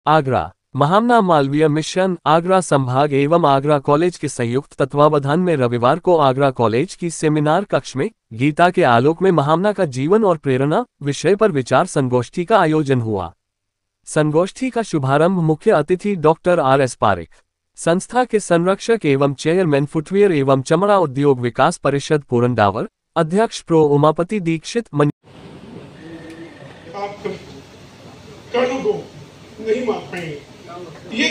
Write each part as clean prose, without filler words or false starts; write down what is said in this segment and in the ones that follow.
आगरा महामना Malviya mission Agra संभाग एवं Agra college के संयुक्त तत्वावधान में रविवार को आगरा कॉलेज की सेमिनार कक्ष में गीता के आलोक में महामना का जीवन और प्रेरणा विषय पर विचार संगोष्ठी का आयोजन हुआ। संगोष्ठी का शुभारंभ मुख्य अतिथि डॉक्टर RS पारिक, संस्था के संरक्षक एवं चेयरमैन फुटवियर एवं चमड़ा उद्योग विकास परिषद पूरनडावर, अध्यक्ष प्रो उमापति दीक्षित आप कर्णों को नहीं मार पाएंगे। ये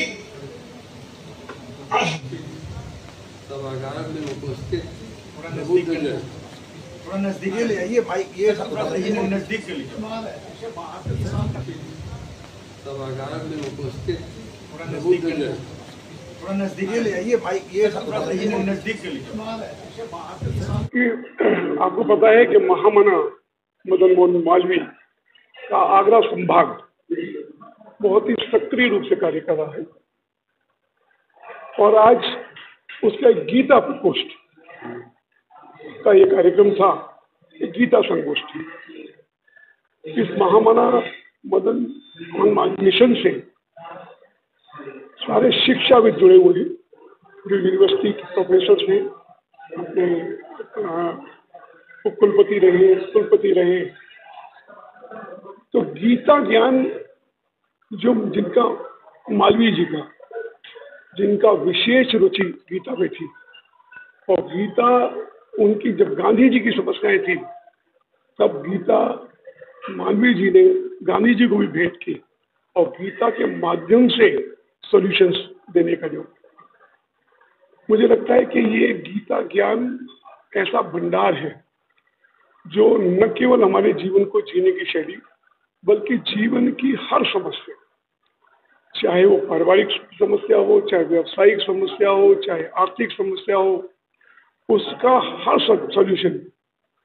सभागार में उपस्थित थोड़ा नजदीक ले आइए भाई, ये नजदीक के लिए सभागार में उपस्थित थोड़ा नजदीक ले आइए भाई, ये नजदीक के लिए आपको पता है कि महामना मदन मोहन मालवीय का आगरा संभाग बहुत ही सक्रिय रूप से कार्य कर रहा है और आज उसका गीता प्रकोष्ठ का ये कार्यक्रम था, गीता संगोष्ठी। इस महामना मदन मोहन मालवीय मिशन से सारे शिक्षाविद जुड़े हुए हैं, जो यूनिवर्सिटी के प्रोफेसर हैं, अपने कुलपति रहे। तो गीता ज्ञान जो जिनका मालवीय जी का जिनका विशेष रुचि गीता में थी, और गीता उनकी जब गांधी जी की समस्याएं थी तब गीता मालवीय जी ने गांधी जी को भी भेंट की और गीता के माध्यम से सॉल्यूशंस देने का जो मुझे लगता है कि ये गीता ज्ञान ऐसा भंडार है जो न केवल हमारे जीवन को जीने की शैली बल्कि जीवन की हर समस्या, चाहे वो पारिवारिक समस्या हो, चाहे व्यावसायिक समस्या हो, चाहे आर्थिक समस्या हो, उसका हर सॉल्यूशन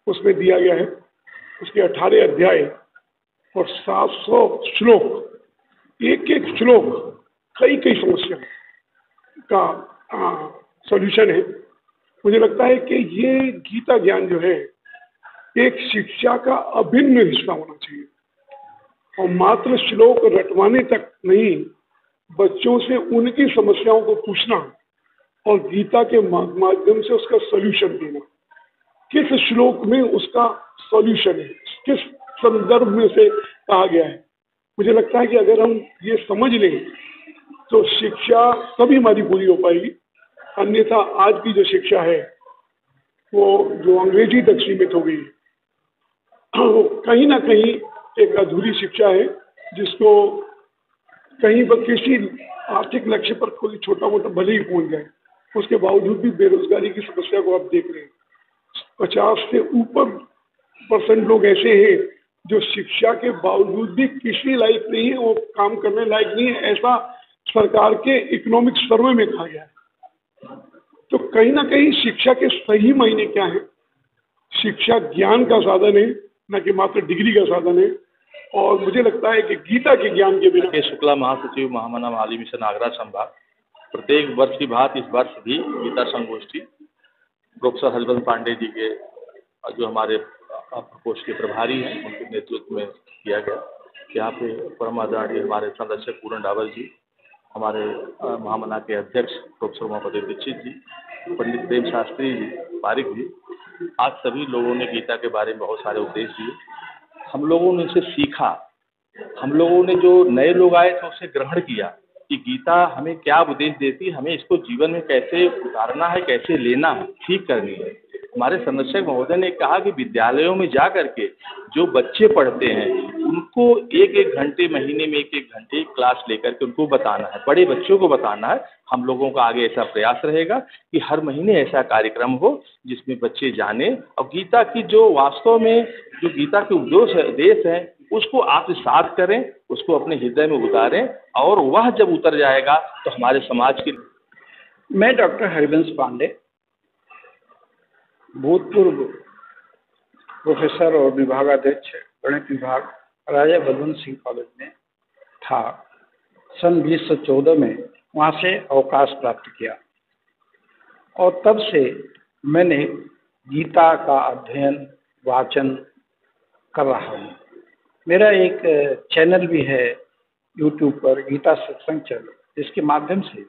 उसमें दिया गया है। उसके 18 अध्याय और 700 श्लोक, एक एक श्लोक कई समस्या का सॉल्यूशन है। मुझे लगता है कि ये गीता ज्ञान जो है एक शिक्षा का अभिन्न हिस्सा होना चाहिए और मात्र श्लोक रटवाने तक नहीं, बच्चों से उनकी समस्याओं को पूछना और गीता के माध्यम से उसका सॉल्यूशन देना। किस श्लोक में उसका सॉल्यूशन है, किस संदर्भ में से कहा गया है। मुझे लगता है कि अगर हम ये समझ लें तो शिक्षा तभी हमारी पूरी हो पाएगी। अन्यथा आज की जो शिक्षा है वो जो अंग्रेजी तक सीमित हो गई, वो कहीं ना कहीं एक अधूरी शिक्षा है, जिसको कहीं पर किसी आर्थिक लक्ष्य पर कोई छोटा मोटा भले ही पहुंच जाए, उसके बावजूद भी बेरोजगारी की समस्या को आप देख रहे हैं। 50 से ऊपर % लोग ऐसे हैं जो शिक्षा के बावजूद भी किसी लायक नहीं है, वो काम करने लायक नहीं है, ऐसा सरकार के इकोनॉमिक सर्वे में कहा गया है। तो कहीं ना कहीं शिक्षा के सही मायने क्या है, शिक्षा ज्ञान का साधन है, न कि मात्र डिग्री का साधन है। और मुझे लगता है कि गीता के ज्ञान के बिना शुक्ला महासचिव महामना मालवीय मिशन आगरा संभाग प्रत्येक वर्ष की भांति इस वर्ष भी गीता संगोष्ठी प्रोफेसर हरिवंश पांडे जी के जो हमारे प्रकोष्ठ के प्रभारी हैं उनके नेतृत्व में किया गया। यहाँ पे परम आदरणीय हमारे संरक्षक पूरनडावर जी, हमारे महामना के अध्यक्ष प्रोफेसर उमापति दीक्षित जी, पंडित प्रेम शास्त्री जी, पारिक जी, आज सभी लोगों ने गीता के बारे में बहुत सारे उपदेश दिए। हम लोगों ने इसे सीखा, हम लोगों ने जो नए लोग आए थे उसे ग्रहण किया कि गीता हमें क्या उपदेश देती है, हमें इसको जीवन में कैसे उतारना है, कैसे लेना है, ठीक करनी है। हमारे संरक्षक महोदय ने कहा कि विद्यालयों में जा करके जो बच्चे पढ़ते हैं उनको एक घंटे, महीने में एक घंटे क्लास लेकर के उनको बताना है, बड़े बच्चों को बताना है। हम लोगों का आगे ऐसा प्रयास रहेगा कि हर महीने ऐसा कार्यक्रम हो जिसमें बच्चे जाने और गीता की जो वास्तव में जो गीता के उपदेश है उसको आत्मसात करें, उसको अपने हृदय में उतारें, और वह जब उतर जाएगा तो हमारे समाज की। मैं डॉक्टर हरिवंश पांडे, भूतपूर्व प्रोफेसर और विभागाध्यक्ष गणित विभाग राजा बलवंत सिंह कॉलेज में था। सन 2014 में वहाँ से अवकाश प्राप्त किया और तब से मैंने गीता का अध्ययन वाचन कर रहा हूँ। मेरा एक चैनल भी है यूट्यूब पर गीता सत्संग चैनल, जिसके माध्यम से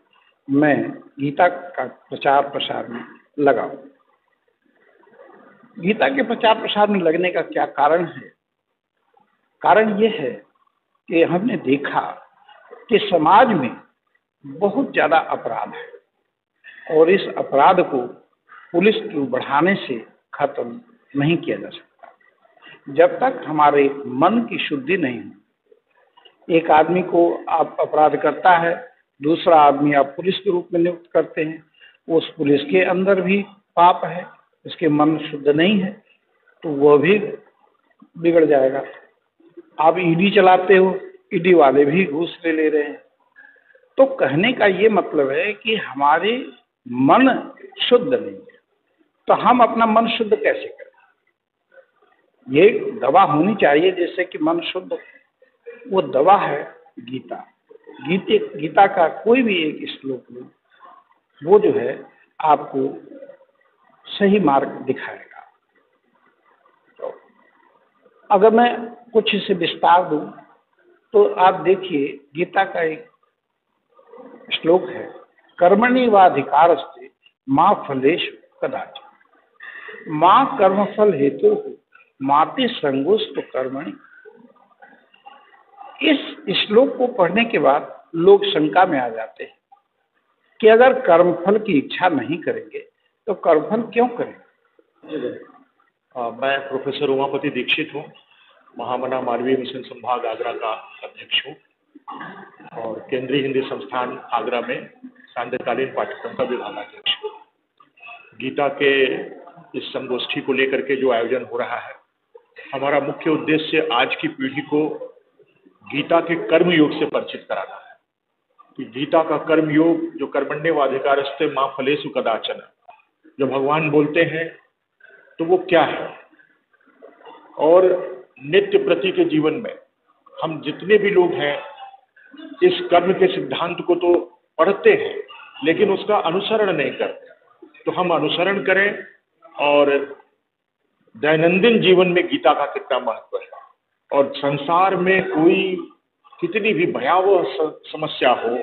मैं गीता का प्रचार प्रसार में लगा हूं। गीता के प्रचार प्रसार में लगने का क्या कारण है? कारण ये है कि हमने देखा कि समाज में बहुत ज्यादा अपराध है और इस अपराध को पुलिस के बढ़ाने से खत्म नहीं किया जा सकता। जब तक हमारे मन की शुद्धि नहीं हो, एक आदमी को आप अपराध करता है, दूसरा आदमी आप पुलिस के रूप में नियुक्त करते हैं, उस पुलिस के अंदर भी पाप है, उसके मन शुद्ध नहीं है तो वह भी बिगड़ जाएगा। आप ईडी चलाते हो, ईडी वाले भी घूस ले रहे हैं। तो कहने का ये मतलब है कि हमारे मन शुद्ध नहीं है, तो हम अपना मन शुद्ध कैसे करें? ये दवा होनी चाहिए जिससे कि मन शुद्ध हो। वो दवा है गीता। गीता का कोई भी एक श्लोक लो, वो जो है आपको सही मार्ग दिखाएगा। तो अगर मैं कुछ इसे विस्तार दूं तो आप देखिए, गीता का एक श्लोक है, कर्मणि वाधिकारस्ते मां फलेषु कदाचन मां कर्मफल हेतु माते संगोस्तु कर्मणि। इस श्लोक को पढ़ने के बाद लोग शंका में आ जाते हैं कि अगर कर्मफल की इच्छा नहीं करेंगे तो कर्मफल क्यों करेंगे? मैं प्रोफेसर उमापति दीक्षित हूँ, महामना मालवीय मिशन संभाग आगरा का अध्यक्ष हूँ और केंद्रीय हिंदी संस्थान आगरा में सांध्यकालीन पाठ्यक्रम का विभागाध्यक्ष हूँ। गीता के इस संगोष्ठी को लेकर के जो आयोजन हो रहा है, हमारा मुख्य उद्देश्य आज की पीढ़ी को गीता के कर्म योग से परिचित कराना है कि गीता का कर्म योग, जो कर्मण्येवाधिकारस्ते मां फलेषु कदाचन, जो भगवान बोलते हैं तो वो क्या है। और नित्य प्रति के जीवन में हम जितने भी लोग हैं इस कर्म के सिद्धांत को तो पढ़ते हैं लेकिन उसका अनुसरण नहीं करते। तो हम अनुसरण करें और दैनंदिन जीवन में गीता का कितना महत्व है और संसार में कोई कितनी भी भयावह समस्या हो,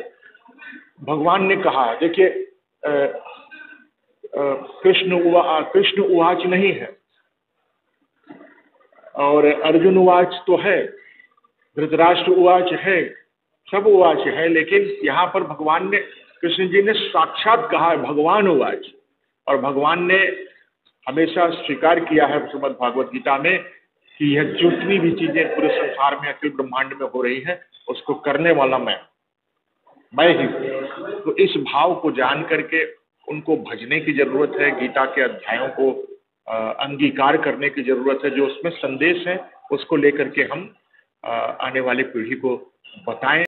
भगवान ने कहा, देखिए कृष्ण उवाच नहीं है और अर्जुन उवाच तो है, धृतराष्ट्र उवाच है, सब उवाच है, लेकिन यहाँ पर भगवान ने, कृष्ण जी ने साक्षात कहा है भगवान उवाच। और भगवान ने हमेशा स्वीकार किया है श्रीमद् भागवत गीता में कि यह जितनी भी चीजें पूरे संसार में अखिल ब्रह्मांड में हो रही है उसको करने वाला मैं ही हूँ। तो इस भाव को जान करके उनको भजने की जरूरत है, गीता के अध्यायों को अंगीकार करने की जरूरत है, जो उसमें संदेश है उसको लेकर के हम आने वाली पीढ़ी को बताएं।